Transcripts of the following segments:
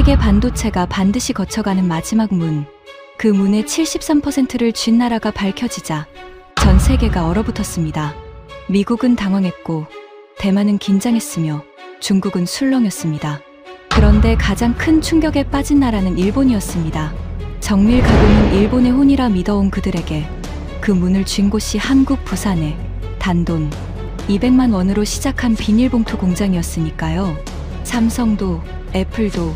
세계 반도체가 반드시 거쳐가는 마지막 문. 그 문의 73%를 쥔 나라가 밝혀지자 전 세계가 얼어붙었습니다. 미국은 당황했고 대만은 긴장했으며 중국은 술렁였습니다. 그런데 가장 큰 충격에 빠진 나라는 일본이었습니다. 정밀 가공은 일본의 혼이라 믿어온 그들에게 그 문을 쥔 곳이 한국 부산의 단돈 200만 원으로 시작한 비닐봉투 공장이었으니까요. 삼성도 애플도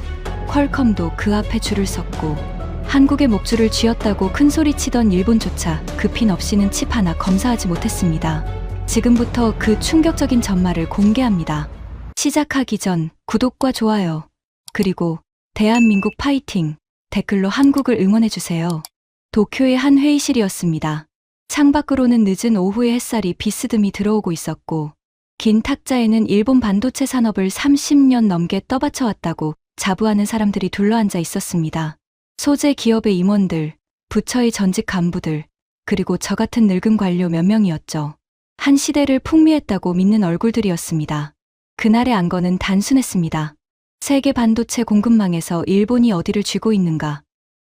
퀄컴도 그 앞에 줄을 섰고 한국의 목줄을 쥐었다고 큰소리치던 일본조차 그 핀 없이는 칩 하나 검사하지 못했습니다. 지금부터 그 충격적인 전말을 공개합니다. 시작하기 전 구독과 좋아요 그리고 대한민국 파이팅 댓글로 한국을 응원해주세요. 도쿄의 한 회의실이었습니다. 창밖으로는 늦은 오후의 햇살이 비스듬히 들어오고 있었고 긴 탁자에는 일본 반도체 산업을 30년 넘게 떠받쳐왔다고 자부하는 사람들이 둘러앉아 있었습니다. 소재 기업의 임원들, 부처의 전직 간부들, 그리고 저 같은 늙은 관료 몇 명이었죠. 한 시대를 풍미했다고 믿는 얼굴들이었습니다. 그날의 안건은 단순했습니다. 세계 반도체 공급망에서 일본이 어디를 쥐고 있는가?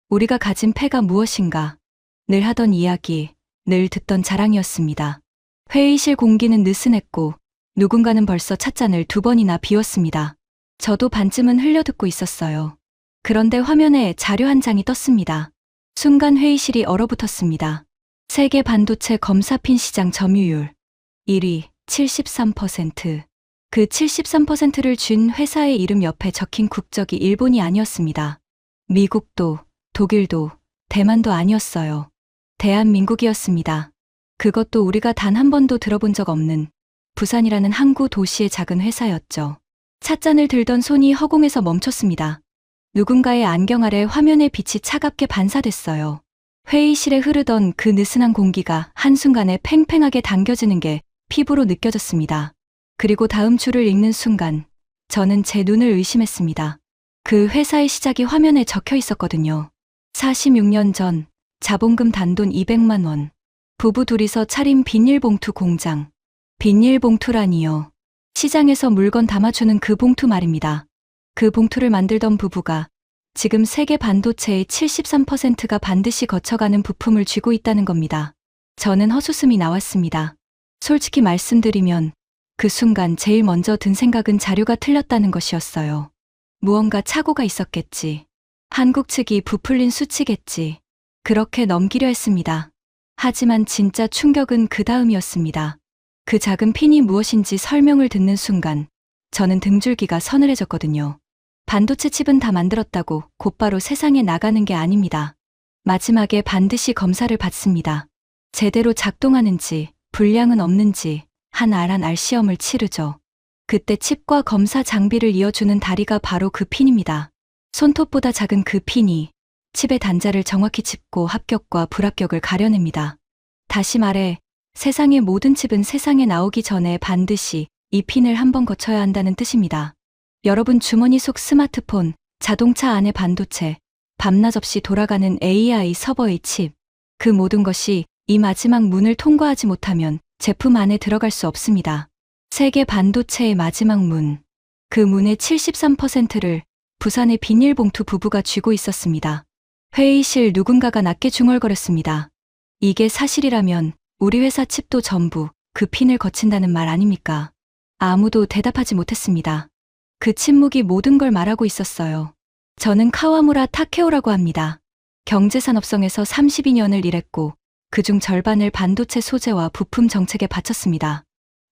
우리가 가진 패가 무엇인가? 늘 하던 이야기, 늘 듣던 자랑이었습니다. 회의실 공기는 느슨했고 누군가는 벌써 찻잔을 2번이나 비웠습니다. 저도 반쯤은 흘려듣고 있었어요. 그런데 화면에 자료 한 장이 떴습니다. 순간 회의실이 얼어붙었습니다. 세계 반도체 검사핀 시장 점유율 1위 73%. 그 73%를 쥔 회사의 이름 옆에 적힌 국적이 일본이 아니었습니다. 미국도, 독일도, 대만도 아니었어요. 대한민국이었습니다. 그것도 우리가 단 한 번도 들어본 적 없는 부산이라는 항구 도시의 작은 회사였죠. 찻잔을 들던 손이 허공에서 멈췄습니다. 누군가의 안경 아래 화면의 빛이 차갑게 반사됐어요. 회의실에 흐르던 그 느슨한 공기가 한순간에 팽팽하게 당겨지는 게 피부로 느껴졌습니다. 그리고 다음 줄을 읽는 순간 저는 제 눈을 의심했습니다. 그 회사의 시작이 화면에 적혀 있었거든요. 46년 전 자본금 단돈 200만 원. 부부 둘이서 차린 비닐봉투 공장. 비닐봉투라니요. 시장에서 물건 담아주는 그 봉투 말입니다. 그 봉투를 만들던 부부가 지금 세계 반도체의 73%가 반드시 거쳐가는 부품을 쥐고 있다는 겁니다. 저는 헛웃음이 나왔습니다. 솔직히 말씀드리면 그 순간 제일 먼저 든 생각은 자료가 틀렸다는 것이었어요. 무언가 착오가 있었겠지. 한국 측이 부풀린 수치겠지. 그렇게 넘기려 했습니다. 하지만 진짜 충격은 그 다음이었습니다. 그 작은 핀이 무엇인지 설명을 듣는 순간 저는 등줄기가 서늘해졌거든요. 반도체 칩은 다 만들었다고 곧바로 세상에 나가는 게 아닙니다. 마지막에 반드시 검사를 받습니다. 제대로 작동하는지, 불량은 없는지 한 알 한 알 시험을 치르죠. 그때 칩과 검사 장비를 이어주는 다리가 바로 그 핀입니다. 손톱보다 작은 그 핀이 칩의 단자를 정확히 짚고 합격과 불합격을 가려냅니다. 다시 말해 세상의 모든 칩은 세상에 나오기 전에 반드시 이 핀을 한번 거쳐야 한다는 뜻입니다. 여러분 주머니 속 스마트폰, 자동차 안의 반도체, 밤낮 없이 돌아가는 AI 서버의 칩, 그 모든 것이 이 마지막 문을 통과하지 못하면 제품 안에 들어갈 수 없습니다. 세계 반도체의 마지막 문. 그 문의 73%를 부산의 비닐봉투 부부가 쥐고 있었습니다. 회의실 누군가가 낮게 중얼거렸습니다. 이게 사실이라면 우리 회사 칩도 전부 그 핀을 거친다는 말 아닙니까? 아무도 대답하지 못했습니다. 그 침묵이 모든 걸 말하고 있었어요. 저는 카와무라 타케오라고 합니다. 경제산업성에서 32년을 일했고 그중 절반을 반도체 소재와 부품 정책에 바쳤습니다.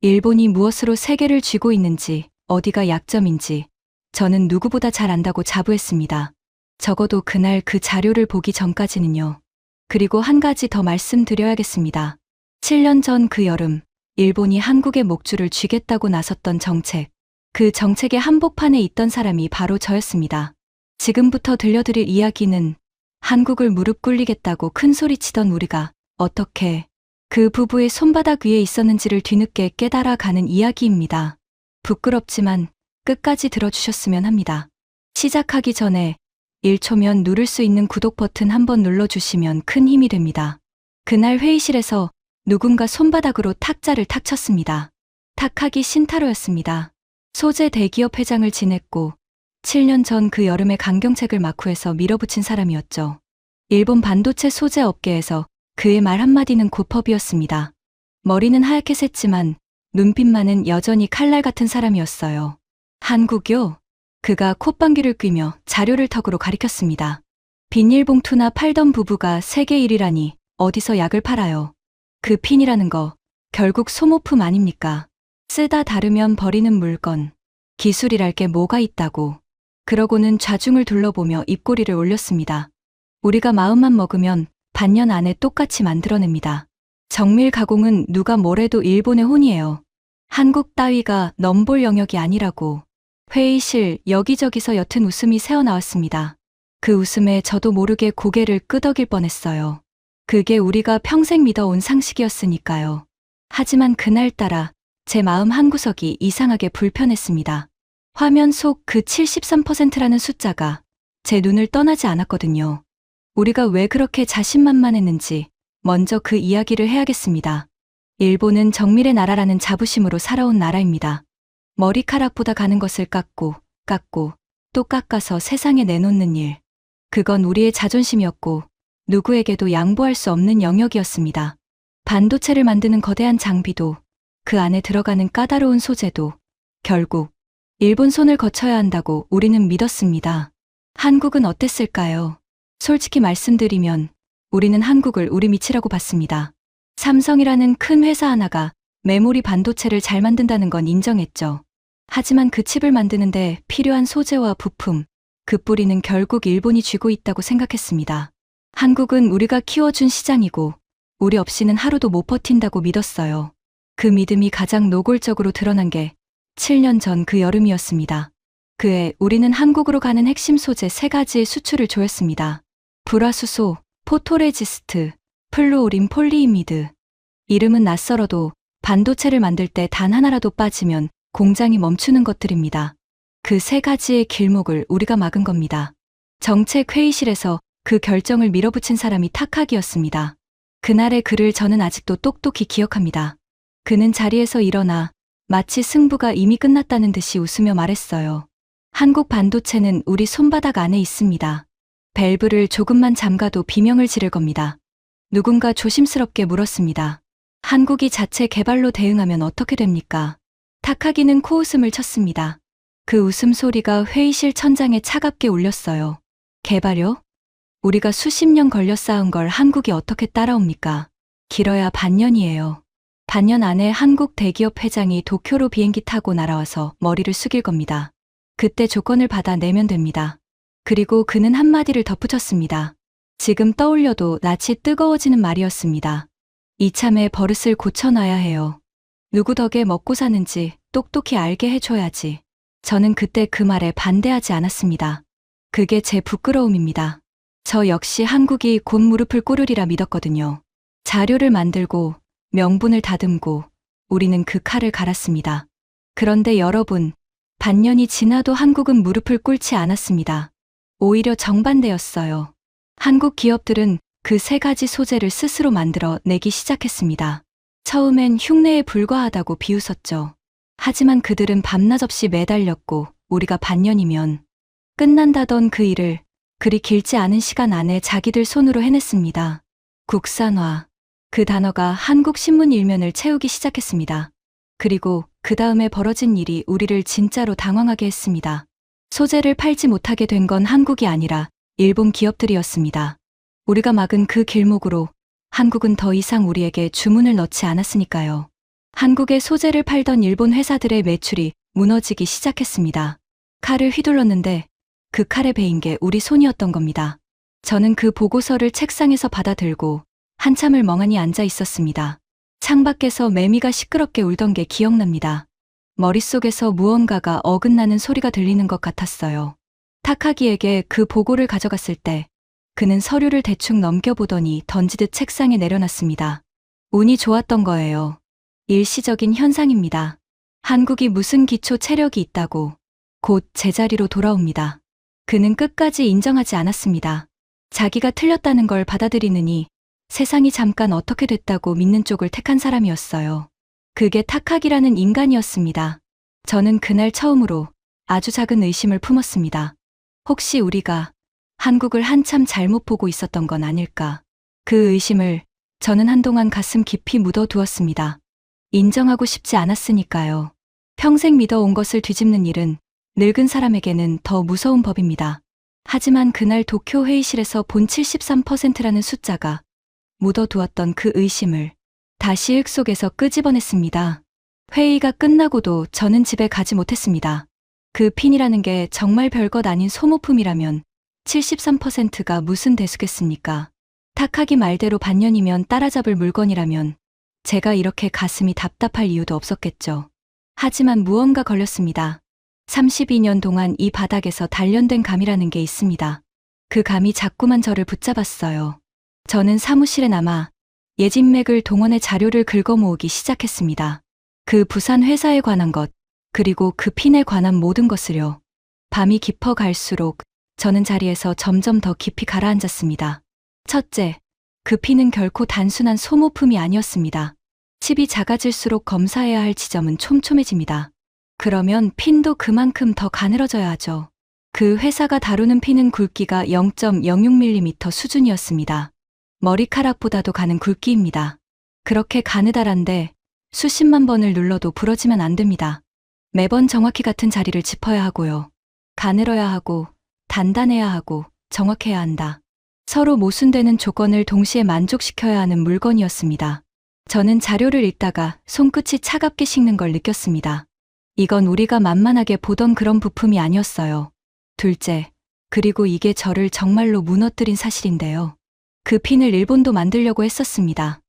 일본이 무엇으로 세계를 쥐고 있는지, 어디가 약점인지 저는 누구보다 잘 안다고 자부했습니다. 적어도 그날 그 자료를 보기 전까지는요. 그리고 한 가지 더 말씀드려야겠습니다. 7년 전 그 여름, 일본이 한국의 목줄을 쥐겠다고 나섰던 정책. 그 정책의 한복판에 있던 사람이 바로 저였습니다. 지금부터 들려드릴 이야기는 한국을 무릎 꿇리겠다고 큰소리치던 우리가 어떻게 그 부부의 손바닥 위에 있었는지를 뒤늦게 깨달아가는 이야기입니다. 부끄럽지만 끝까지 들어주셨으면 합니다. 시작하기 전에 1초면 누를 수 있는 구독 버튼 한번 눌러주시면 큰 힘이 됩니다. 그날 회의실에서 누군가 손바닥으로 탁자를 탁 쳤습니다. 탁하기 신타로였습니다. 소재 대기업 회장을 지냈고 7년 전 그 여름에 강경책을 마쿠에서 밀어붙인 사람이었죠. 일본 반도체 소재 업계에서 그의 말 한마디는 고법이었습니다. 머리는 하얗게 샜지만 눈빛만은 여전히 칼날 같은 사람이었어요. 한국요? 그가 콧방귀를 뀌며 자료를 턱으로 가리켰습니다. 비닐봉투나 팔던 부부가 세계 1위라니 어디서 약을 팔아요. 그 핀이라는 거 결국 소모품 아닙니까? 쓰다 다르면 버리는 물건. 기술이랄 게 뭐가 있다고. 그러고는 좌중을 둘러보며 입꼬리를 올렸습니다. 우리가 마음만 먹으면 반년 안에 똑같이 만들어냅니다. 정밀 가공은 누가 뭐래도 일본의 혼이에요. 한국 따위가 넘볼 영역이 아니라고. 회의실 여기저기서 옅은 웃음이 새어나왔습니다. 그 웃음에 저도 모르게 고개를 끄덕일 뻔했어요. 그게 우리가 평생 믿어온 상식이었으니까요. 하지만 그날따라 제 마음 한구석이 이상하게 불편했습니다. 화면 속 그 73%라는 숫자가 제 눈을 떠나지 않았거든요. 우리가 왜 그렇게 자신만만했는지 먼저 그 이야기를 해야겠습니다. 일본은 정밀의 나라라는 자부심으로 살아온 나라입니다. 머리카락보다 가는 것을 깎고 또 깎아서 세상에 내놓는 일. 그건 우리의 자존심이었고 누구에게도 양보할 수 없는 영역이었습니다. 반도체를 만드는 거대한 장비도 그 안에 들어가는 까다로운 소재도 결국 일본 손을 거쳐야 한다고 우리는 믿었습니다. 한국은 어땠을까요? 솔직히 말씀드리면 우리는 한국을 우리 밑이라고 봤습니다. 삼성이라는 큰 회사 하나가 메모리 반도체를 잘 만든다는 건 인정했죠. 하지만 그 칩을 만드는데 필요한 소재와 부품, 그 뿌리는 결국 일본이 쥐고 있다고 생각했습니다. 한국은 우리가 키워준 시장이고 우리 없이는 하루도 못 버틴다고 믿었어요. 그 믿음이 가장 노골적으로 드러난 게 7년 전 그 여름이었습니다. 그해 우리는 한국으로 가는 핵심 소재 3가지의 수출을 조였습니다. 불화수소, 포토레지스트, 플루오린 폴리이미드. 이름은 낯설어도 반도체를 만들 때 단 하나라도 빠지면 공장이 멈추는 것들입니다. 그 3가지의 길목을 우리가 막은 겁니다. 정책 회의실에서 그 결정을 밀어붙인 사람이 타카기였습니다. 그날의 글을 저는 아직도 똑똑히 기억합니다. 그는 자리에서 일어나 마치 승부가 이미 끝났다는 듯이 웃으며 말했어요. 한국 반도체는 우리 손바닥 안에 있습니다. 밸브를 조금만 잠가도 비명을 지를 겁니다. 누군가 조심스럽게 물었습니다. 한국이 자체 개발로 대응하면 어떻게 됩니까? 타카기는 코웃음을 쳤습니다. 그 웃음소리가 회의실 천장에 차갑게 울렸어요. 개발요? 우리가 수십 년 걸려 쌓은 걸 한국이 어떻게 따라옵니까? 길어야 반년이에요. 반년 안에 한국 대기업 회장이 도쿄로 비행기 타고 날아와서 머리를 숙일 겁니다. 그때 조건을 받아 내면 됩니다. 그리고 그는 한마디를 덧붙였습니다. 지금 떠올려도 낯이 뜨거워지는 말이었습니다. 이참에 버릇을 고쳐놔야 해요. 누구 덕에 먹고 사는지 똑똑히 알게 해줘야지. 저는 그때 그 말에 반대하지 않았습니다. 그게 제 부끄러움입니다. 저 역시 한국이 곧 무릎을 꿇으리라 믿었거든요. 자료를 만들고 명분을 다듬고 우리는 그 칼을 갈았습니다. 그런데 여러분, 반년이 지나도 한국은 무릎을 꿇지 않았습니다. 오히려 정반대였어요. 한국 기업들은 그 3가지 소재를 스스로 만들어 내기 시작했습니다. 처음엔 흉내에 불과하다고 비웃었죠. 하지만 그들은 밤낮 없이 매달렸고 우리가 반년이면 끝난다던 그 일을 그리 길지 않은 시간 안에 자기들 손으로 해냈습니다. 국산화. 그 단어가 한국 신문 일면을 채우기 시작했습니다. 그리고 그 다음에 벌어진 일이 우리를 진짜로 당황하게 했습니다. 소재를 팔지 못하게 된 건 한국이 아니라 일본 기업들이었습니다. 우리가 막은 그 길목으로 한국은 더 이상 우리에게 주문을 넣지 않았으니까요. 한국의 소재를 팔던 일본 회사들의 매출이 무너지기 시작했습니다. 칼을 휘둘렀는데 그 칼에 베인 게 우리 손이었던 겁니다. 저는 그 보고서를 책상에서 받아들고 한참을 멍하니 앉아 있었습니다. 창밖에서 매미가 시끄럽게 울던 게 기억납니다. 머릿속에서 무언가가 어긋나는 소리가 들리는 것 같았어요. 타카기에게 그 보고를 가져갔을 때 그는 서류를 대충 넘겨보더니 던지듯 책상에 내려놨습니다. 운이 좋았던 거예요. 일시적인 현상입니다. 한국이 무슨 기초 체력이 있다고 곧 제자리로 돌아옵니다. 그는 끝까지 인정하지 않았습니다. 자기가 틀렸다는 걸 받아들이느니 세상이 잠깐 어떻게 됐다고 믿는 쪽을 택한 사람이었어요. 그게 타카기라는 인간이었습니다. 저는 그날 처음으로 아주 작은 의심을 품었습니다. 혹시 우리가 한국을 한참 잘못 보고 있었던 건 아닐까? 그 의심을 저는 한동안 가슴 깊이 묻어두었습니다. 인정하고 싶지 않았으니까요. 평생 믿어온 것을 뒤집는 일은 늙은 사람에게는 더 무서운 법입니다. 하지만 그날 도쿄 회의실에서 본 73%라는 숫자가 묻어두었던 그 의심을 다시 흙 속에서 끄집어냈습니다. 회의가 끝나고도 저는 집에 가지 못했습니다. 그 핀이라는 게 정말 별것 아닌 소모품이라면 73%가 무슨 대수겠습니까? 탁하기 말대로 반년이면 따라잡을 물건이라면 제가 이렇게 가슴이 답답할 이유도 없었겠죠. 하지만 무언가 걸렸습니다. 32년 동안 이 바닥에서 단련된 감이라는 게 있습니다. 그 감이 자꾸만 저를 붙잡았어요. 저는 사무실에 남아 예진맥을 동원해 자료를 긁어모으기 시작했습니다. 그 부산 회사에 관한 것, 그리고 그 핀에 관한 모든 것을요. 밤이 깊어갈수록 저는 자리에서 점점 더 깊이 가라앉았습니다. 첫째, 그 핀은 결코 단순한 소모품이 아니었습니다. 칩이 작아질수록 검사해야 할 지점은 촘촘해집니다. 그러면 핀도 그만큼 더 가늘어져야 하죠. 그 회사가 다루는 핀은 굵기가 0.06mm 수준이었습니다. 머리카락보다도 가는 굵기입니다. 그렇게 가느다란데 수십만 번을 눌러도 부러지면 안 됩니다. 매번 정확히 같은 자리를 짚어야 하고요. 가늘어야 하고 단단해야 하고 정확해야 한다. 서로 모순되는 조건을 동시에 만족시켜야 하는 물건이었습니다. 저는 자료를 읽다가 손끝이 차갑게 식는 걸 느꼈습니다. 이건 우리가 만만하게 보던 그런 부품이 아니었어요. 둘째, 그리고 이게 저를 정말로 무너뜨린 사실인데요. 그 핀을 일본도 만들려고 했었습니다.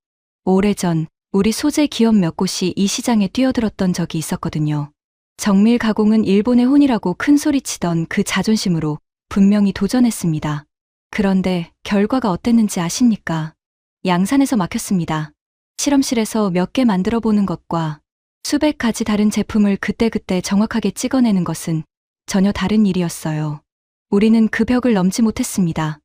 오래전 우리 소재 기업 몇 곳이 이 시장에 뛰어들었던 적이 있었거든요. 정밀 가공은 일본의 혼이라고 큰 소리치던 그 자존심으로 분명히 도전했습니다. 그런데 결과가 어땠는지 아십니까? 양산에서 막혔습니다. 실험실에서 몇 개 만들어 보는 것과 수백 가지 다른 제품을 그때그때 정확하게 찍어내는 것은 전혀 다른 일이었어요. 우리는 그 벽을 넘지 못했습니다.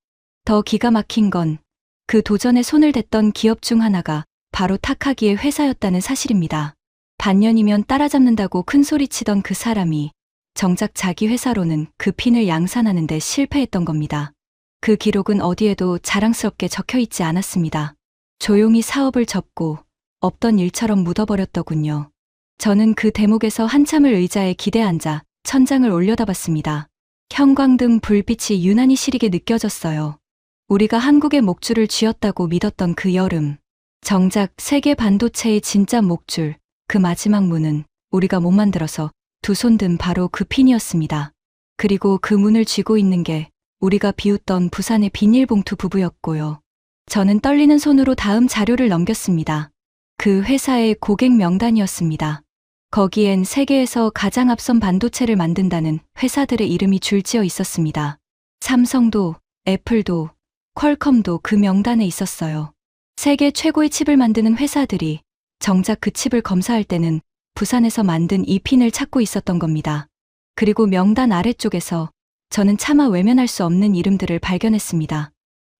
더 기가 막힌 건 그 도전에 손을 댔던 기업 중 하나가 바로 탁하기의 회사였다는 사실입니다. 반년이면 따라잡는다고 큰 소리치던 그 사람이 정작 자기 회사로는 그 핀을 양산하는 데 실패했던 겁니다. 그 기록은 어디에도 자랑스럽게 적혀 있지 않았습니다. 조용히 사업을 접고 없던 일처럼 묻어버렸더군요. 저는 그 대목에서 한참을 의자에 기대 앉아 천장을 올려다봤습니다. 형광등 불빛이 유난히 시리게 느껴졌어요. 우리가 한국의 목줄을 쥐었다고 믿었던 그 여름. 정작 세계 반도체의 진짜 목줄, 그 마지막 문은 우리가 못 만들어서 두 손 든 바로 그 핀이었습니다. 그리고 그 문을 쥐고 있는 게 우리가 비웃던 부산의 비닐봉투 부부였고요. 저는 떨리는 손으로 다음 자료를 넘겼습니다. 그 회사의 고객 명단이었습니다. 거기엔 세계에서 가장 앞선 반도체를 만든다는 회사들의 이름이 줄지어 있었습니다. 삼성도, 애플도, 퀄컴도 그 명단에 있었어요. 세계 최고의 칩을 만드는 회사들이 정작 그 칩을 검사할 때는 부산에서 만든 이 핀을 찾고 있었던 겁니다. 그리고 명단 아래쪽에서 저는 차마 외면할 수 없는 이름들을 발견했습니다.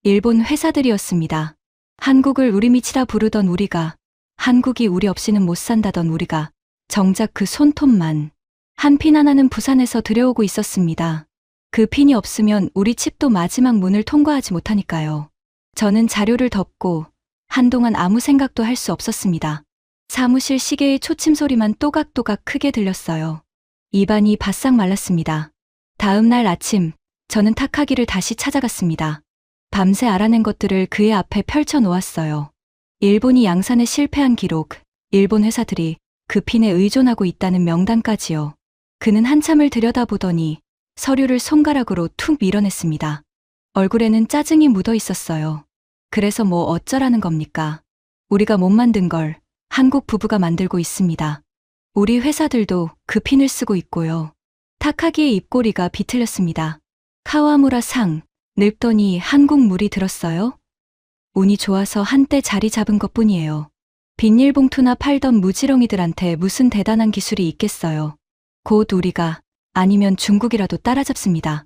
일본 회사들이었습니다. 한국을 우리 밑이라 부르던 우리가, 한국이 우리 없이는 못 산다던 우리가 정작 그 손톱만 한 핀 하나는 부산에서 들여오고 있었습니다. 그 핀이 없으면 우리 칩도 마지막 문을 통과하지 못하니까요. 저는 자료를 덮고 한동안 아무 생각도 할 수 없었습니다. 사무실 시계의 초침 소리만 또각또각 크게 들렸어요. 입안이 바싹 말랐습니다. 다음 날 아침, 저는 탁하기를 다시 찾아갔습니다. 밤새 알아낸 것들을 그의 앞에 펼쳐 놓았어요. 일본이 양산에 실패한 기록, 일본 회사들이 그 핀에 의존하고 있다는 명단까지요. 그는 한참을 들여다보더니 서류를 손가락으로 툭 밀어냈습니다. 얼굴에는 짜증이 묻어 있었어요. 그래서 뭐 어쩌라는 겁니까? 우리가 못 만든 걸 한국 부부가 만들고 있습니다. 우리 회사들도 그 핀을 쓰고 있고요. 타카기의 입꼬리가 비틀렸습니다. 카와무라 상, 늙더니 한국 물이 들었어요? 운이 좋아서 한때 자리 잡은 것뿐이에요. 비닐봉투나 팔던 무지렁이들한테 무슨 대단한 기술이 있겠어요. 곧 우리가, 아니면 중국이라도 따라잡습니다.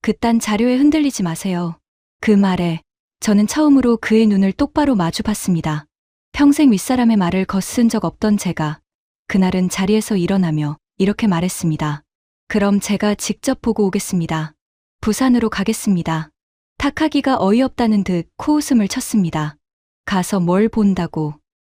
그딴 자료에 흔들리지 마세요. 그 말에 저는 처음으로 그의 눈을 똑바로 마주 봤습니다. 평생 윗사람의 말을 거스른 적 없던 제가 그날은 자리에서 일어나며 이렇게 말했습니다. 그럼 제가 직접 보고 오겠습니다. 부산으로 가겠습니다. 탁하기가 어이없다는 듯 코웃음을 쳤습니다. 가서 뭘 본다고?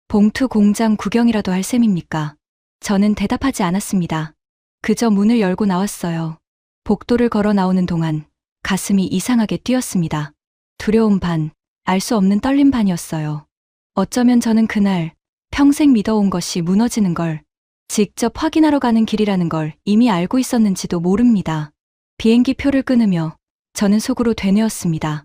봉투 공장 구경이라도 할 셈입니까? 저는 대답하지 않았습니다. 그저 문을 열고 나왔어요. 복도를 걸어 나오는 동안 가슴이 이상하게 뛰었습니다. 두려움 반, 알 수 없는 떨림 반이었어요. 어쩌면 저는 그날 평생 믿어온 것이 무너지는 걸, 직접 확인하러 가는 길이라는 걸 이미 알고 있었는지도 모릅니다. 비행기 표를 끊으며 저는 속으로 되뇌었습니다.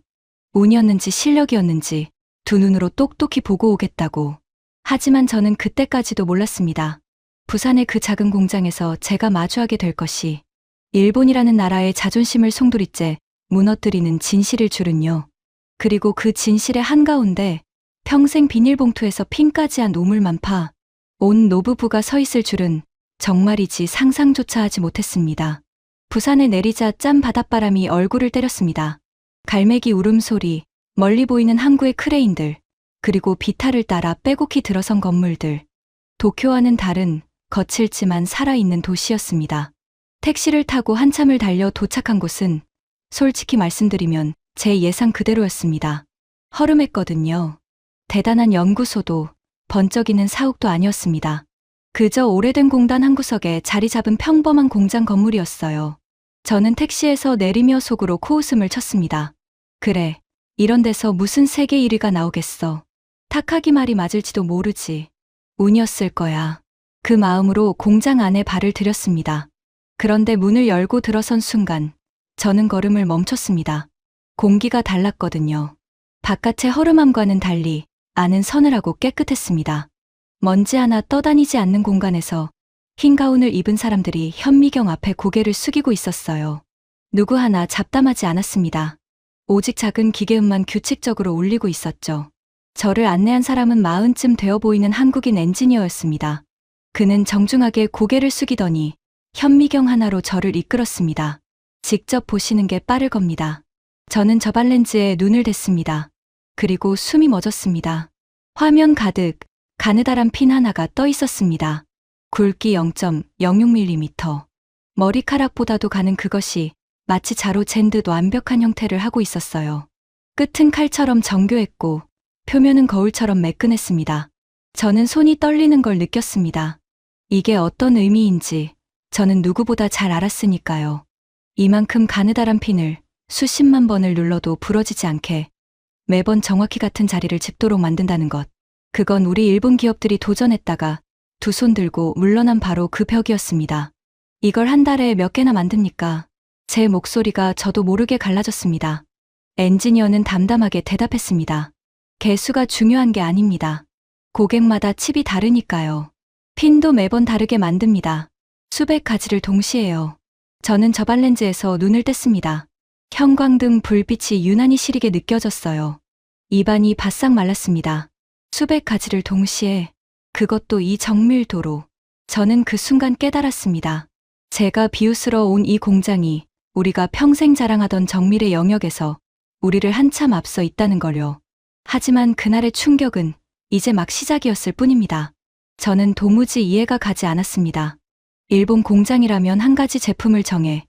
운이었는지 실력이었는지 두 눈으로 똑똑히 보고 오겠다고. 하지만 저는 그때까지도 몰랐습니다. 부산의 그 작은 공장에서 제가 마주하게 될 것이 일본이라는 나라의 자존심을 송두리째 무너뜨리는 진실일 줄은요. 그리고 그 진실의 한가운데 평생 비닐봉투에서 핀까지 한 우물만 파 온 노부부가 서 있을 줄은 정말이지 상상조차 하지 못했습니다. 부산에 내리자 짠 바닷바람이 얼굴을 때렸습니다. 갈매기 울음소리, 멀리 보이는 항구의 크레인들, 그리고 비탈을 따라 빼곡히 들어선 건물들. 도쿄와는 다른 거칠지만 살아있는 도시였습니다. 택시를 타고 한참을 달려 도착한 곳은 솔직히 말씀드리면 제 예상 그대로였습니다. 허름했거든요. 대단한 연구소도 번쩍이는 사옥도 아니었습니다. 그저 오래된 공단 한 구석에 자리 잡은 평범한 공장 건물이었어요. 저는 택시에서 내리며 속으로 코웃음을 쳤습니다. 그래, 이런 데서 무슨 세계 1위가 나오겠어. 탁하기 말이 맞을지도 모르지. 운이었을 거야. 그 마음으로 공장 안에 발을 들였습니다. 그런데 문을 열고 들어선 순간 저는 걸음을 멈췄습니다. 공기가 달랐거든요. 바깥의 허름함과는 달리 안은 서늘하고 깨끗했습니다. 먼지 하나 떠다니지 않는 공간에서 흰 가운을 입은 사람들이 현미경 앞에 고개를 숙이고 있었어요. 누구 하나 잡담하지 않았습니다. 오직 작은 기계음만 규칙적으로 울리고 있었죠. 저를 안내한 사람은 40쯤 되어 보이는 한국인 엔지니어였습니다. 그는 정중하게 고개를 숙이더니 현미경 하나로 저를 이끌었습니다. 직접 보시는 게 빠를 겁니다. 저는 저발렌즈에 눈을 댔습니다. 그리고 숨이 멎었습니다. 화면 가득 가느다란 핀 하나가 떠 있었습니다. 굵기 0.06mm. 머리카락보다도 가는 그것이 마치 자로 잰 듯 완벽한 형태를 하고 있었어요. 끝은 칼처럼 정교했고 표면은 거울처럼 매끈했습니다. 저는 손이 떨리는 걸 느꼈습니다. 이게 어떤 의미인지 저는 누구보다 잘 알았으니까요. 이만큼 가느다란 핀을 수십만 번을 눌러도 부러지지 않게 매번 정확히 같은 자리를 짚도록 만든다는 것. 그건 우리 일본 기업들이 도전했다가 두 손 들고 물러난 바로 그 벽이었습니다. 이걸 한 달에 몇 개나 만듭니까? 제 목소리가 저도 모르게 갈라졌습니다. 엔지니어는 담담하게 대답했습니다. 개수가 중요한 게 아닙니다. 고객마다 칩이 다르니까요. 핀도 매번 다르게 만듭니다. 수백 가지를 동시에요. 저는 저발렌즈에서 눈을 뗐습니다. 형광등 불빛이 유난히 시리게 느껴졌어요. 입안이 바싹 말랐습니다. 수백 가지를 동시에, 그것도 이 정밀도로. 저는 그 순간 깨달았습니다. 제가 비웃으러 온 이 공장이 우리가 평생 자랑하던 정밀의 영역에서 우리를 한참 앞서 있다는 걸요. 하지만 그날의 충격은 이제 막 시작이었을 뿐입니다. 저는 도무지 이해가 가지 않았습니다. 일본 공장이라면 한 가지 제품을 정해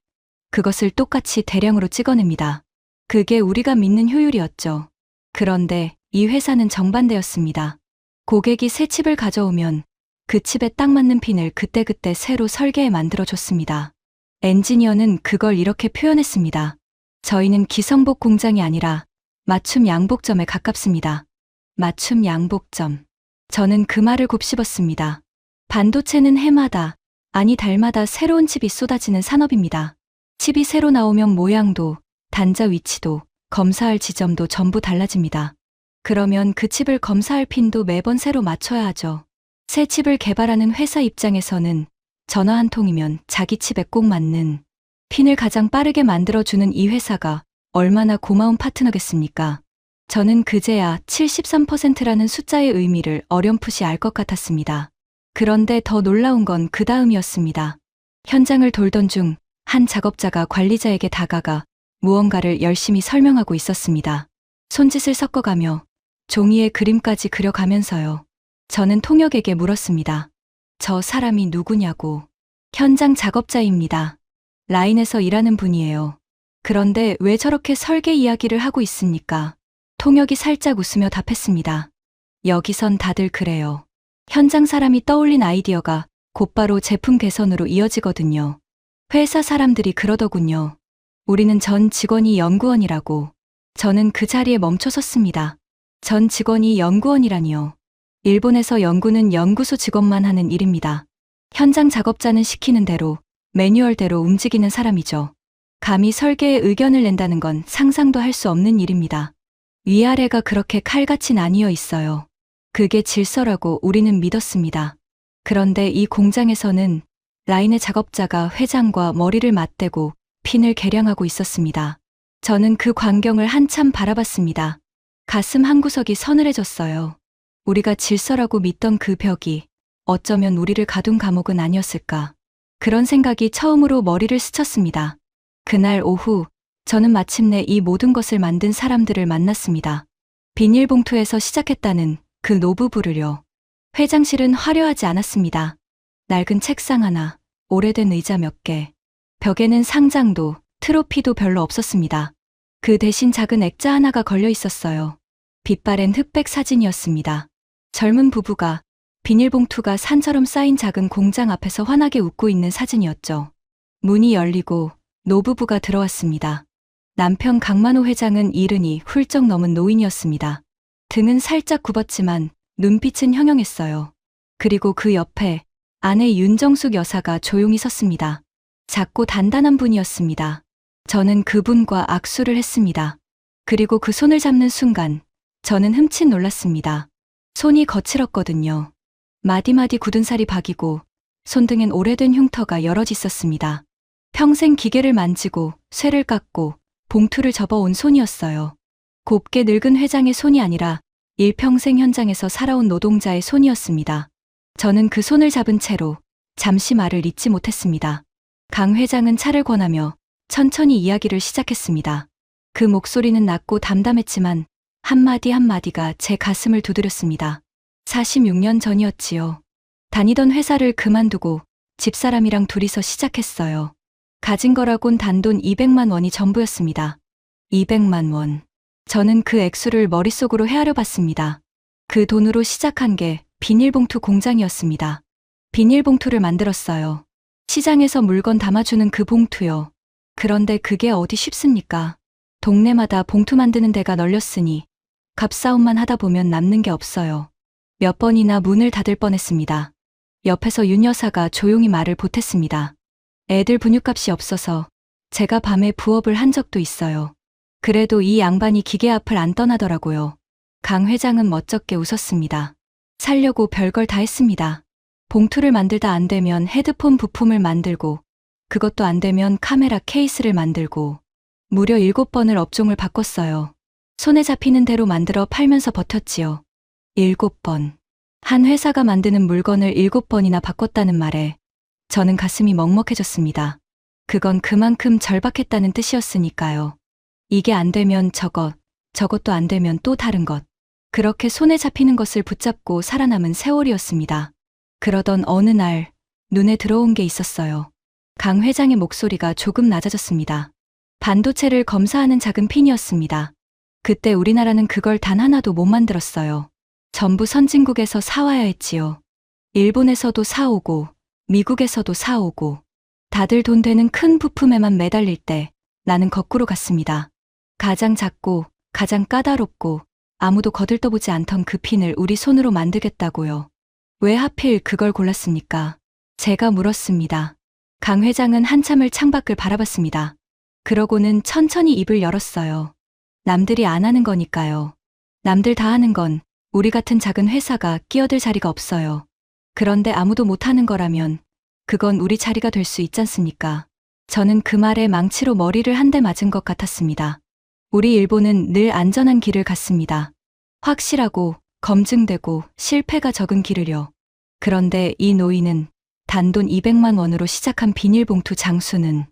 그것을 똑같이 대량으로 찍어냅니다. 그게 우리가 믿는 효율이었죠. 그런데 이 회사는 정반대였습니다. 고객이 새 칩을 가져오면 그 칩에 딱 맞는 핀을 그때그때 새로 설계해 만들어줬습니다. 엔지니어는 그걸 이렇게 표현했습니다. 저희는 기성복 공장이 아니라 맞춤 양복점에 가깝습니다. 맞춤 양복점. 저는 그 말을 곱씹었습니다. 반도체는 해마다, 아니 달마다 새로운 칩이 쏟아지는 산업입니다. 칩이 새로 나오면 모양도, 단자 위치도, 검사할 지점도 전부 달라집니다. 그러면 그 칩을 검사할 핀도 매번 새로 맞춰야 하죠. 새 칩을 개발하는 회사 입장에서는 전화 한 통이면 자기 칩에 꼭 맞는 핀을 가장 빠르게 만들어주는 이 회사가 얼마나 고마운 파트너겠습니까? 저는 그제야 73%라는 숫자의 의미를 어렴풋이 알 것 같았습니다. 그런데 더 놀라운 건 그 다음이었습니다. 현장을 돌던 중 한 작업자가 관리자에게 다가가 무언가를 열심히 설명하고 있었습니다. 손짓을 섞어가며 종이에 그림까지 그려가면서요. 저는 통역에게 물었습니다. 저 사람이 누구냐고. 현장 작업자입니다. 라인에서 일하는 분이에요. 그런데 왜 저렇게 설계 이야기를 하고 있습니까? 통역이 살짝 웃으며 답했습니다. 여기선 다들 그래요. 현장 사람이 떠올린 아이디어가 곧바로 제품 개선으로 이어지거든요. 회사 사람들이 그러더군요. 우리는 전 직원이 연구원이라고. 저는 그 자리에 멈춰 섰습니다. 전 직원이 연구원이라니요. 일본에서 연구는 연구소 직원만 하는 일입니다. 현장 작업자는 시키는 대로, 매뉴얼대로 움직이는 사람이죠. 감히 설계에 의견을 낸다는 건 상상도 할 수 없는 일입니다. 위아래가 그렇게 칼같이 나뉘어 있어요. 그게 질서라고 우리는 믿었습니다. 그런데 이 공장에서는 라인의 작업자가 회장과 머리를 맞대고 핀을 개량하고 있었습니다. 저는 그 광경을 한참 바라봤습니다. 가슴 한구석이 서늘해졌어요. 우리가 질서라고 믿던 그 벽이 어쩌면 우리를 가둔 감옥은 아니었을까. 그런 생각이 처음으로 머리를 스쳤습니다. 그날 오후 저는 마침내 이 모든 것을 만든 사람들을 만났습니다. 비닐봉투에서 시작했다는 그 노부부를요. 회장실은 화려하지 않았습니다. 낡은 책상 하나, 오래된 의자 몇 개, 벽에는 상장도, 트로피도 별로 없었습니다. 그 대신 작은 액자 하나가 걸려 있었어요. 빛바랜 흑백 사진이었습니다. 젊은 부부가 비닐봉투가 산처럼 쌓인 작은 공장 앞에서 환하게 웃고 있는 사진이었죠. 문이 열리고 노부부가 들어왔습니다. 남편 강만호 회장은 이른이 훌쩍 넘은 노인이었습니다. 등은 살짝 굽었지만 눈빛은 형형했어요. 그리고 그 옆에 아내 윤정숙 여사가 조용히 섰습니다. 작고 단단한 분이었습니다. 저는 그분과 악수를 했습니다. 그리고 그 손을 잡는 순간 저는 흠칫 놀랐습니다. 손이 거칠었거든요. 마디마디 굳은 살이 박이고 손등엔 오래된 흉터가 여럿 있었습니다. 평생 기계를 만지고 쇠를 깎고 봉투를 접어온 손이었어요. 곱게 늙은 회장의 손이 아니라 일평생 현장에서 살아온 노동자의 손이었습니다. 저는 그 손을 잡은 채로 잠시 말을 잇지 못했습니다. 강 회장은 차를 권하며 천천히 이야기를 시작했습니다. 그 목소리는 낮고 담담했지만 한마디 한마디가 제 가슴을 두드렸습니다. 46년 전이었지요. 다니던 회사를 그만두고 집사람이랑 둘이서 시작했어요. 가진 거라곤 단돈 200만 원이 전부였습니다. 200만 원. 저는 그 액수를 머릿속으로 헤아려 봤습니다. 그 돈으로 시작한 게 비닐봉투 공장이었습니다. 비닐봉투를 만들었어요. 시장에서 물건 담아주는 그 봉투요. 그런데 그게 어디 쉽습니까? 동네마다 봉투 만드는 데가 널렸으니 갑싸움만 하다 보면 남는 게 없어요. 몇 번이나 문을 닫을 뻔했습니다. 옆에서 윤 여사가 조용히 말을 보탰습니다. 애들 분유값이 없어서 제가 밤에 부업을 한 적도 있어요. 그래도 이 양반이 기계 앞을 안 떠나더라고요. 강 회장은 멋쩍게 웃었습니다. 살려고 별걸 다 했습니다. 봉투를 만들다 안 되면 헤드폰 부품을 만들고 그것도 안 되면 카메라 케이스를 만들고 무려 7번을 업종을 바꿨어요. 손에 잡히는 대로 만들어 팔면서 버텼지요. 7번. 한 회사가 만드는 물건을 7번이나 바꿨다는 말에 저는 가슴이 먹먹해졌습니다. 그건 그만큼 절박했다는 뜻이었으니까요. 이게 안 되면 저것도 안 되면 또 다른 것. 그렇게 손에 잡히는 것을 붙잡고 살아남은 세월이었습니다. 그러던 어느 날 눈에 들어온 게 있었어요. 강 회장의 목소리가 조금 낮아졌습니다. 반도체를 검사하는 작은 핀이었습니다. 그때 우리나라는 그걸 단 하나도 못 만들었어요. 전부 선진국에서 사와야 했지요. 일본에서도 사오고 미국에서도 사오고 다들 돈 되는 큰 부품에만 매달릴 때 나는 거꾸로 갔습니다. 가장 작고 가장 까다롭고 아무도 거들떠보지 않던 그 핀을 우리 손으로 만들겠다고요. 왜 하필 그걸 골랐습니까? 제가 물었습니다. 강 회장은 한참을 창밖을 바라봤습니다. 그러고는 천천히 입을 열었어요. 남들이 안 하는 거니까요. 남들 다 하는 건 우리 같은 작은 회사가 끼어들 자리가 없어요. 그런데 아무도 못하는 거라면 그건 우리 자리가 될 수 있지 않습니까? 저는 그 말에 망치로 머리를 한 대 맞은 것 같았습니다. 우리 일본은 늘 안전한 길을 갔습니다. 확실하고 검증되고 실패가 적은 길을요. 그런데 이 노인은 단돈 200만 원으로 시작한 비닐봉투 장수는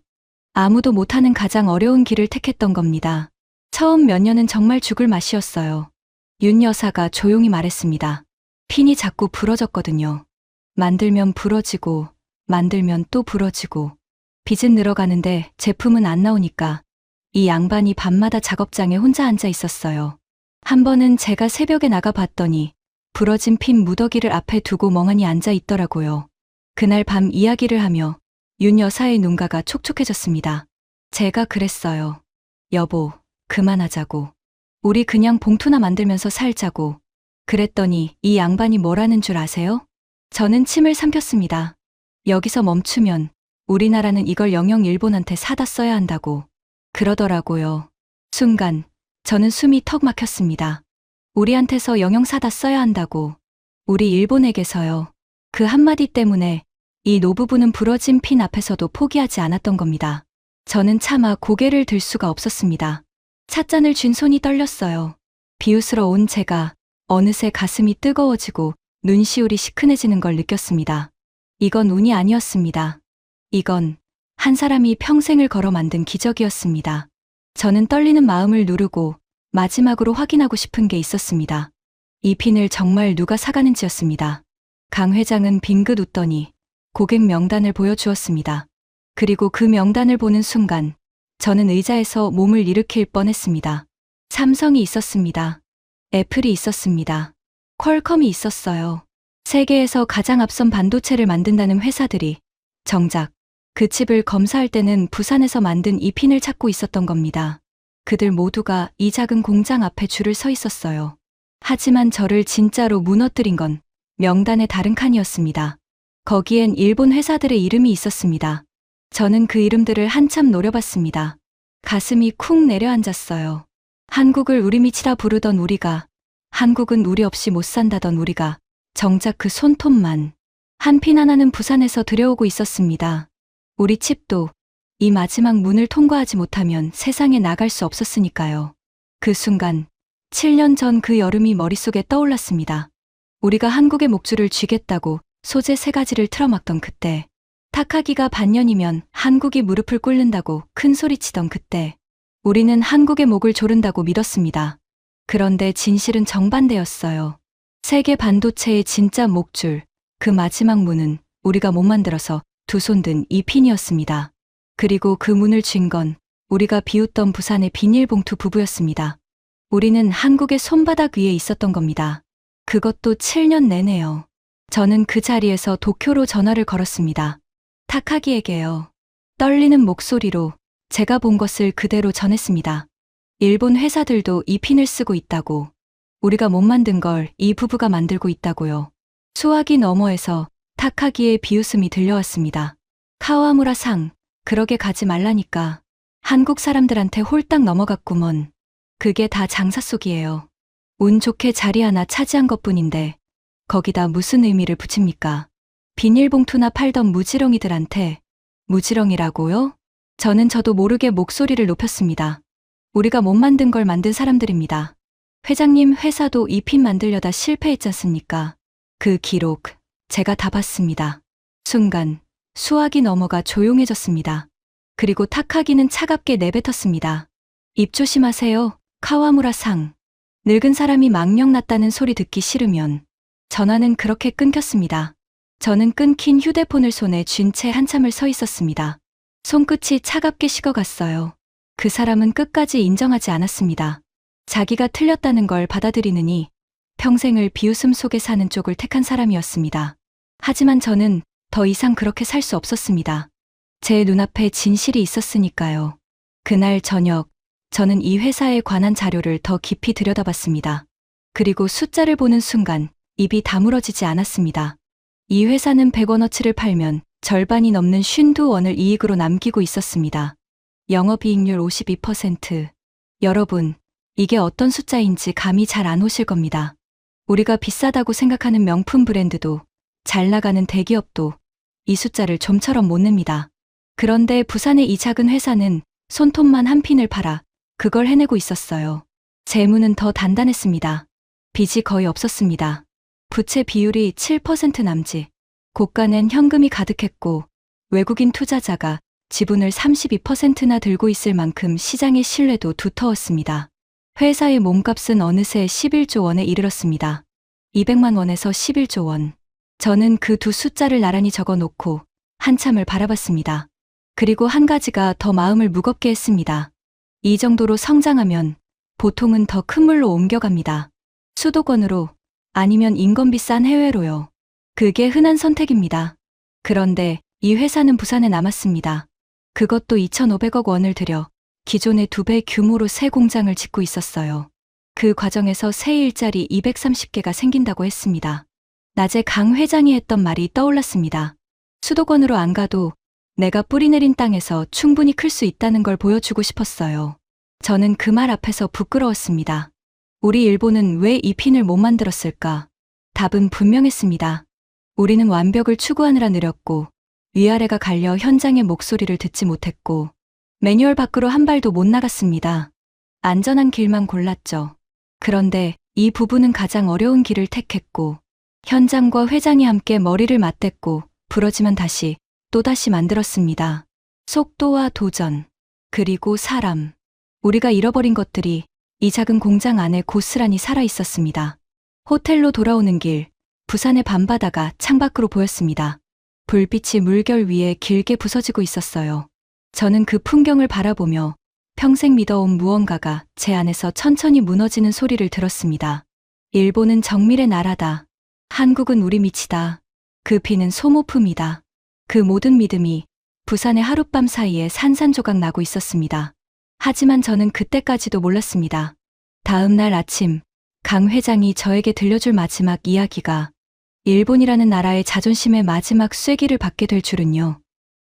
아무도 못하는 가장 어려운 길을 택했던 겁니다. 처음 몇 년은 정말 죽을 맛이었어요. 윤 여사가 조용히 말했습니다. 핀이 자꾸 부러졌거든요. 만들면 부러지고 만들면 또 부러지고 빚은 늘어가는데 제품은 안 나오니까 이 양반이 밤마다 작업장에 혼자 앉아 있었어요. 한 번은 제가 새벽에 나가 봤더니 부러진 핀 무더기를 앞에 두고 멍하니 앉아 있더라고요. 그날 밤 이야기를 하며 윤 여사의 눈가가 촉촉해졌습니다. 제가 그랬어요. 여보, 그만하자고. 우리 그냥 봉투나 만들면서 살자고. 그랬더니 이 양반이 뭐라는 줄 아세요? 저는 침을 삼켰습니다. 여기서 멈추면 우리나라는 이걸 영영 일본한테 사다 써야 한다고 그러더라고요. 순간 저는 숨이 턱 막혔습니다. 우리한테서 영영 사다 써야 한다고. 우리 일본에게서요. 그 한마디 때문에 이 노부부는 부러진 핀 앞에서도 포기하지 않았던 겁니다. 저는 차마 고개를 들 수가 없었습니다. 찻잔을 쥔 손이 떨렸어요. 비웃으러온 제가 어느새 가슴이 뜨거워지고 눈시울이 시큰해지는 걸 느꼈습니다. 이건 운이 아니었습니다. 이건 한 사람이 평생을 걸어 만든 기적이었습니다. 저는 떨리는 마음을 누르고 마지막으로 확인하고 싶은 게 있었습니다. 이 핀을 정말 누가 사가는지였습니다. 강 회장은 빙긋 웃더니 고객 명단을 보여주었습니다. 그리고 그 명단을 보는 순간 저는 의자에서 몸을 일으킬 뻔했습니다. 삼성이 있었습니다. 애플이 있었습니다. 퀄컴이 있었어요. 세계에서 가장 앞선 반도체를 만든다는 회사들이 정작 그 칩을 검사할 때는 부산에서 만든 이 핀을 찾고 있었던 겁니다. 그들 모두가 이 작은 공장 앞에 줄을 서 있었어요. 하지만 저를 진짜로 무너뜨린 건 명단의 다른 칸이었습니다. 거기엔 일본 회사들의 이름이 있었습니다. 저는 그 이름들을 한참 노려봤습니다. 가슴이 쿵 내려앉았어요. 한국을 우리 밑이라 부르던 우리가, 한국은 우리 없이 못 산다던 우리가 정작 그 손톱만 한 핀 하나는 부산에서 들여오고 있었습니다. 우리 칩도 이 마지막 문을 통과하지 못하면 세상에 나갈 수 없었으니까요. 그 순간 7년 전 그 여름이 머릿속에 떠올랐습니다. 우리가 한국의 목줄을 쥐겠다고 소재 3가지를 틀어막던 그때, 타카기가 반년이면 한국이 무릎을 꿇는다고 큰 소리치던 그때, 우리는 한국의 목을 조른다고 믿었습니다. 그런데 진실은 정반대였어요. 세계 반도체의 진짜 목줄, 그 마지막 문은 우리가 못 만들어서 두 손 든 이 핀이었습니다. 그리고 그 문을 쥔 건 우리가 비웃던 부산의 비닐봉투 부부였습니다. 우리는 한국의 손바닥 위에 있었던 겁니다. 그것도 7년 내내요. 저는 그 자리에서 도쿄로 전화를 걸었습니다. 타카기에게요. 떨리는 목소리로 제가 본 것을 그대로 전했습니다. 일본 회사들도 이 핀을 쓰고 있다고. 우리가 못 만든 걸 이 부부가 만들고 있다고요. 수화기 너머에서 타카기의 비웃음이 들려왔습니다. 카와무라 상, 그러게 가지 말라니까. 한국 사람들한테 홀딱 넘어갔구먼. 그게 다 장사 속이에요. 운 좋게 자리 하나 차지한 것뿐인데 거기다 무슨 의미를 붙입니까? 비닐봉투나 팔던 무지렁이들한테. 무지렁이라고요? 저도 모르게 목소리를 높였습니다. 우리가 못 만든 걸 만든 사람들입니다. 회장님 회사도 이 핀 만들려다 실패했지 않습니까? 그 기록 제가 다 봤습니다. 순간 수화기 너머가 조용해졌습니다. 그리고 타카기는 차갑게 내뱉었습니다. 입 조심하세요, 카와무라 상. 늙은 사람이 망령 났다는 소리 듣기 싫으면. 전화는 그렇게 끊겼습니다. 저는 끊긴 휴대폰을 손에 쥔 채 한참을 서 있었습니다. 손끝이 차갑게 식어갔어요. 그 사람은 끝까지 인정하지 않았습니다. 자기가 틀렸다는 걸 받아들이느니 평생을 비웃음 속에 사는 쪽을 택한 사람이었습니다. 하지만 저는 더 이상 그렇게 살 수 없었습니다. 제 눈앞에 진실이 있었으니까요. 그날 저녁, 저는 이 회사에 관한 자료를 더 깊이 들여다봤습니다. 그리고 숫자를 보는 순간 입이 다물어지지 않았습니다. 이 회사는 100원어치를 팔면 절반이 넘는 52원을 이익으로 남기고 있었습니다. 영업이익률 52%. 여러분, 이게 어떤 숫자인지 감이 잘 안 오실 겁니다. 우리가 비싸다고 생각하는 명품 브랜드도, 잘 나가는 대기업도 이 숫자를 좀처럼 못 냅니다. 그런데 부산의 이 작은 회사는 손톱만 한 핀을 팔아 그걸 해내고 있었어요. 재무는 더 단단했습니다. 빚이 거의 없었습니다. 부채 비율이 7% 남짓. 고가는 현금이 가득했고 외국인 투자자가 지분을 32%나 들고 있을 만큼 시장의 신뢰도 두터웠습니다. 회사의 몸값은 어느새 11조 원에 이르렀습니다. 200만 원에서 11조 원. 저는 그 두 숫자를 나란히 적어놓고 한참을 바라봤습니다. 그리고 한 가지가 더 마음을 무겁게 했습니다. 이 정도로 성장하면 보통은 더 큰 물로 옮겨갑니다. 수도권으로, 아니면 인건비 싼 해외로요. 그게 흔한 선택입니다. 그런데 이 회사는 부산에 남았습니다. 그것도 2,500억 원을 들여 기존의 2배 규모로 새 공장을 짓고 있었어요. 그 과정에서 새 일자리 230개가 생긴다고 했습니다. 낮에 강 회장이 했던 말이 떠올랐습니다. 수도권으로 안 가도 내가 뿌리내린 땅에서 충분히 클 수 있다는 걸 보여주고 싶었어요. 저는 그 말 앞에서 부끄러웠습니다. 우리 일본은 왜 이 핀을 못 만들었을까? 답은 분명했습니다. 우리는 완벽을 추구하느라 느렸고, 위아래가 갈려 현장의 목소리를 듣지 못했고, 매뉴얼 밖으로 한 발도 못 나갔습니다. 안전한 길만 골랐죠. 그런데 이 부부는 가장 어려운 길을 택했고, 현장과 회장이 함께 머리를 맞댔고, 부러지면 다시, 또다시 만들었습니다. 속도와 도전, 그리고 사람. 우리가 잃어버린 것들이 이 작은 공장 안에 고스란히 살아 있었습니다. 호텔로 돌아오는 길, 부산의 밤바다가 창밖으로 보였습니다. 불빛이 물결 위에 길게 부서지고 있었어요. 저는 그 풍경을 바라보며 평생 믿어온 무언가가 제 안에서 천천히 무너지는 소리를 들었습니다. 일본은 정밀의 나라다. 한국은 우리 밑이다. 그 피는 소모품이다. 그 모든 믿음이 부산의 하룻밤 사이에 산산조각 나고 있었습니다. 하지만 저는 그때까지도 몰랐습니다. 다음 날 아침, 강 회장이 저에게 들려줄 마지막 이야기가 일본이라는 나라의 자존심의 마지막 쐐기를 받게 될 줄은요.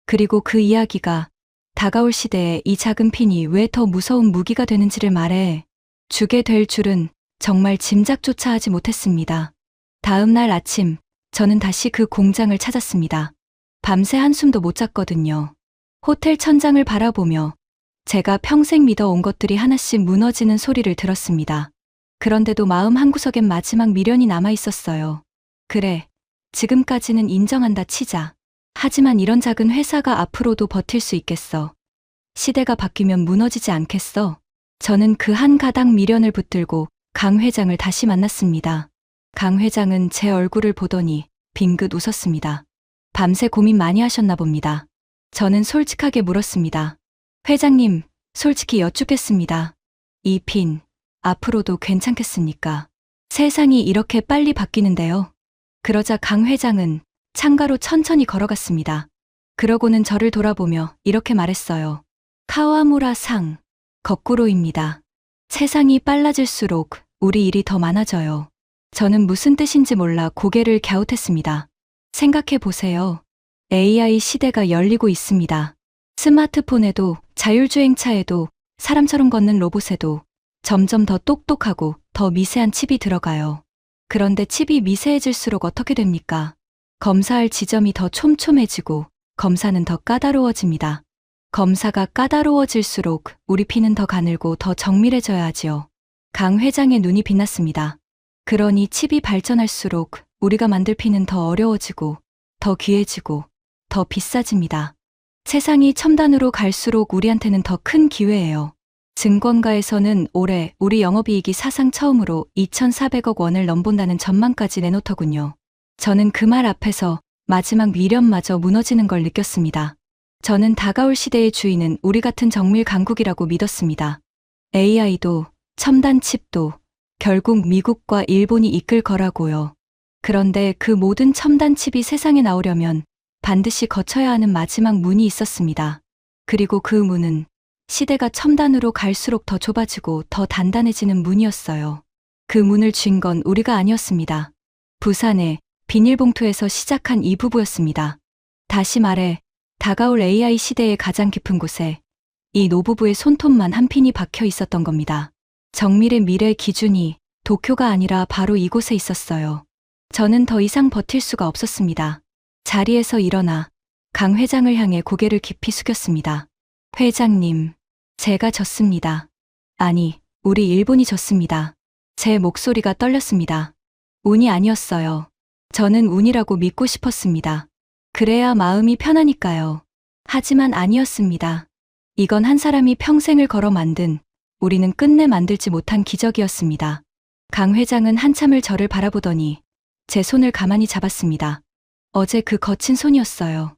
그리고 그 이야기가 다가올 시대에 이 작은 핀이 왜 더 무서운 무기가 되는지를 말해 주게 될 줄은 정말 짐작조차 하지 못했습니다. 다음 날 아침, 저는 다시 그 공장을 찾았습니다. 밤새 한숨도 못 잤거든요. 호텔 천장을 바라보며 제가 평생 믿어온 것들이 하나씩 무너지는 소리를 들었습니다. 그런데도 마음 한구석엔 마지막 미련이 남아 있었어요. 그래, 지금까지는 인정한다 치자. 하지만 이런 작은 회사가 앞으로도 버틸 수 있겠어. 시대가 바뀌면 무너지지 않겠어. 저는 그 한 가닥 미련을 붙들고 강 회장을 다시 만났습니다. 강 회장은 제 얼굴을 보더니 빙긋 웃었습니다. 밤새 고민 많이 하셨나 봅니다. 저는 솔직하게 물었습니다. 회장님, 솔직히 여쭙겠습니다. 이 핀, 앞으로도 괜찮겠습니까? 세상이 이렇게 빨리 바뀌는데요. 그러자 강 회장은 창가로 천천히 걸어갔습니다. 그러고는 저를 돌아보며 이렇게 말했어요. 카와무라 상, 거꾸로입니다. 세상이 빨라질수록 우리 일이 더 많아져요. 저는 무슨 뜻인지 몰라 고개를 갸웃했습니다. 생각해 보세요. AI 시대가 열리고 있습니다. 스마트폰에도 자율주행차에도 사람처럼 걷는 로봇에도 점점 더 똑똑하고 더 미세한 칩이 들어가요. 그런데 칩이 미세해질수록 어떻게 됩니까? 검사할 지점이 더 촘촘해지고 검사는 더 까다로워집니다. 검사가 까다로워질수록 우리 피는 더 가늘고 더 정밀해져야 하지요. 강 회장의 눈이 빛났습니다. 그러니 칩이 발전할수록 우리가 만들 피는 더 어려워지고 더 귀해지고 더 비싸집니다. 세상이 첨단으로 갈수록 우리한테는 더 큰 기회예요. 증권가에서는 올해 우리 영업이익이 사상 처음으로 2,400억 원을 넘본다는 전망까지 내놓더군요. 저는 그 말 앞에서 마지막 미련마저 무너지는 걸 느꼈습니다. 저는 다가올 시대의 주인은 우리 같은 정밀 강국이라고 믿었습니다. AI도 첨단 칩도 결국 미국과 일본이 이끌 거라고요. 그런데 그 모든 첨단 칩이 세상에 나오려면 반드시 거쳐야 하는 마지막 문이 있었습니다. 그리고 그 문은 시대가 첨단으로 갈수록 더 좁아지고 더 단단해지는 문이었어요. 그 문을 쥔 건 우리가 아니었습니다. 부산의 비닐봉투에서 시작한 이 부부였습니다. 다시 말해, 다가올 AI 시대의 가장 깊은 곳에 이 노부부의 손톱만 한 핀이 박혀 있었던 겁니다. 정밀의 미래 기준이 도쿄가 아니라 바로 이곳에 있었어요. 저는 더 이상 버틸 수가 없었습니다. 자리에서 일어나 강 회장을 향해 고개를 깊이 숙였습니다. 회장님, 제가 졌습니다. 아니, 우리 일본이 졌습니다. 제 목소리가 떨렸습니다. 운이 아니었어요. 저는 운이라고 믿고 싶었습니다. 그래야 마음이 편하니까요. 하지만 아니었습니다. 이건 한 사람이 평생을 걸어 만든, 우리는 끝내 만들지 못한 기적이었습니다. 강 회장은 한참을 저를 바라보더니 제 손을 가만히 잡았습니다. 어제 그 거친 손이었어요.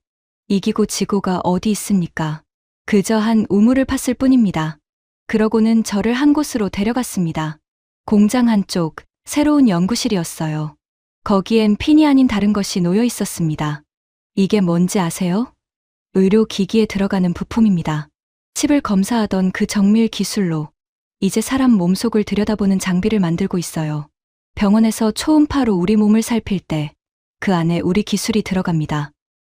이기고 지고가 어디 있습니까? 그저 한 우물을 팠을 뿐입니다. 그러고는 저를 한 곳으로 데려갔습니다. 공장 한쪽 새로운 연구실이었어요. 거기엔 핀이 아닌 다른 것이 놓여 있었습니다. 이게 뭔지 아세요? 의료기기에 들어가는 부품입니다. 칩을 검사하던 그 정밀 기술로 이제 사람 몸속을 들여다보는 장비를 만들고 있어요. 병원에서 초음파로 우리 몸을 살필 때 그 안에 우리 기술이 들어갑니다.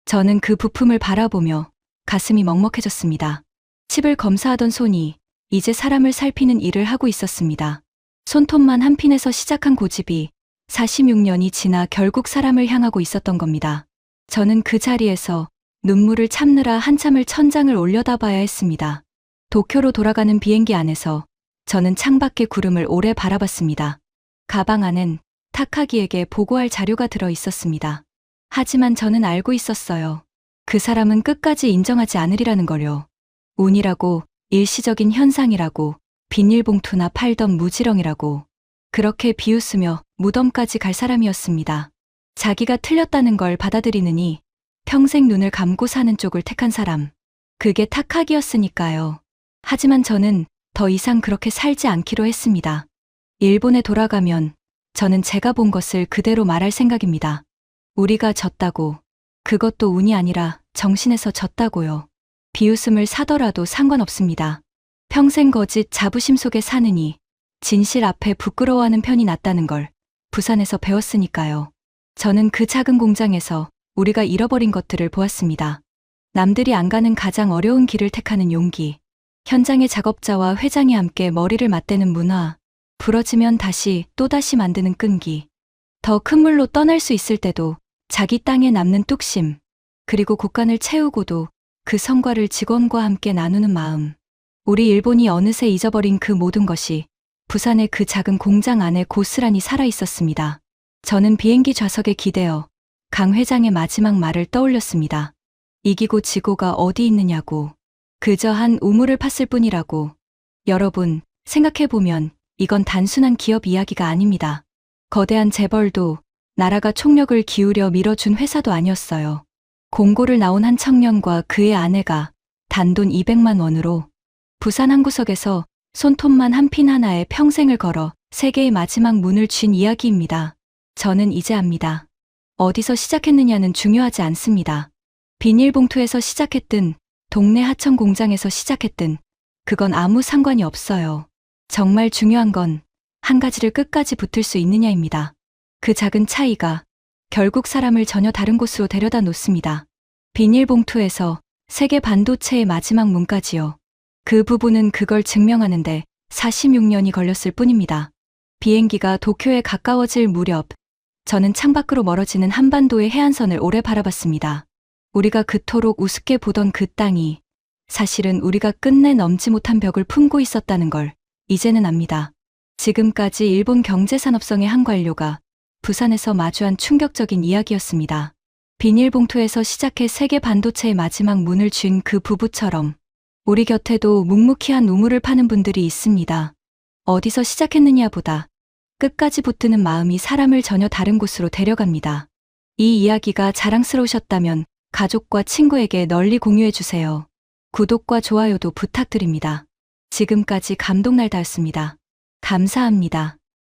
저는 그 부품을 바라보며 가슴이 먹먹해졌습니다. 칩을 검사하던 손이 이제 사람을 살피는 일을 하고 있었습니다. 손톱만 한 핀에서 시작한 고집이 46년이 지나 결국 사람을 향하고 있었던 겁니다. 저는 그 자리에서 눈물을 참느라 한참을 천장을 올려다봐야 했습니다. 도쿄로 돌아가는 비행기 안에서 저는 창밖의 구름을 오래 바라봤습니다. 가방 안엔 타카기에게 보고할 자료가 들어 있었습니다. 하지만 저는 알고 있었어요. 그 사람은 끝까지 인정하지 않으리라는 걸요. 운이라고, 일시적인 현상이라고, 비닐봉투나 팔던 무지렁이라고, 그렇게 비웃으며 무덤까지 갈 사람이었습니다. 자기가 틀렸다는 걸 받아들이느니 평생 눈을 감고 사는 쪽을 택한 사람. 그게 타카기였으니까요. 하지만 저는 더 이상 그렇게 살지 않기로 했습니다. 일본에 돌아가면 저는 제가 본 것을 그대로 말할 생각입니다. 우리가 졌다고. 그것도 운이 아니라 정신에서 졌다고요. 비웃음을 사더라도 상관없습니다. 평생 거짓 자부심 속에 사느니 진실 앞에 부끄러워하는 편이 낫다는 걸 부산에서 배웠으니까요. 저는 그 작은 공장에서 우리가 잃어버린 것들을 보았습니다. 남들이 안 가는 가장 어려운 길을 택하는 용기, 현장의 작업자와 회장이 함께 머리를 맞대는 문화, 부러지면 다시 또다시 만드는 끈기, 더 큰 물로 떠날 수 있을 때도 자기 땅에 남는 뚝심, 그리고 곳간을 채우고도 그 성과를 직원과 함께 나누는 마음. 우리 일본이 어느새 잊어버린 그 모든 것이 부산의 그 작은 공장 안에 고스란히 살아 있었습니다. 저는 비행기 좌석에 기대어 강 회장의 마지막 말을 떠올렸습니다. 이기고 지고가 어디 있느냐고. 그저 한 우물을 팠을 뿐이라고. 여러분, 생각해보면 이건 단순한 기업 이야기가 아닙니다. 거대한 재벌도 나라가 총력을 기울여 밀어준 회사도 아니었어요. 공고를 나온 한 청년과 그의 아내가 단돈 200만 원으로 부산 한 구석에서 손톱만 한 핀 하나에 평생을 걸어 세계의 마지막 문을 쥔 이야기입니다. 저는 이제 압니다. 어디서 시작했느냐는 중요하지 않습니다. 비닐봉투에서 시작했든 동네 하청 공장에서 시작했든 그건 아무 상관이 없어요. 정말 중요한 건 한 가지를 끝까지 붙을 수 있느냐입니다. 그 작은 차이가 결국 사람을 전혀 다른 곳으로 데려다 놓습니다. 비닐봉투에서 세계 반도체의 마지막 문까지요. 그 부분은 그걸 증명하는데 46년이 걸렸을 뿐입니다. 비행기가 도쿄에 가까워질 무렵 저는 창밖으로 멀어지는 한반도의 해안선을 오래 바라봤습니다. 우리가 그토록 우습게 보던 그 땅이 사실은 우리가 끝내 넘지 못한 벽을 품고 있었다는 걸 이제는 압니다. 지금까지 일본 경제산업성의 한 관료가 부산에서 마주한 충격적인 이야기였습니다. 비닐봉투에서 시작해 세계 반도체의 마지막 문을 쥔 그 부부처럼 우리 곁에도 묵묵히 한 우물을 파는 분들이 있습니다. 어디서 시작했느냐보다 끝까지 붙드는 마음이 사람을 전혀 다른 곳으로 데려갑니다. 이 이야기가 자랑스러우셨다면 가족과 친구에게 널리 공유해주세요. 구독과 좋아요도 부탁드립니다. 지금까지 감독날다였습니다. 감사합니다.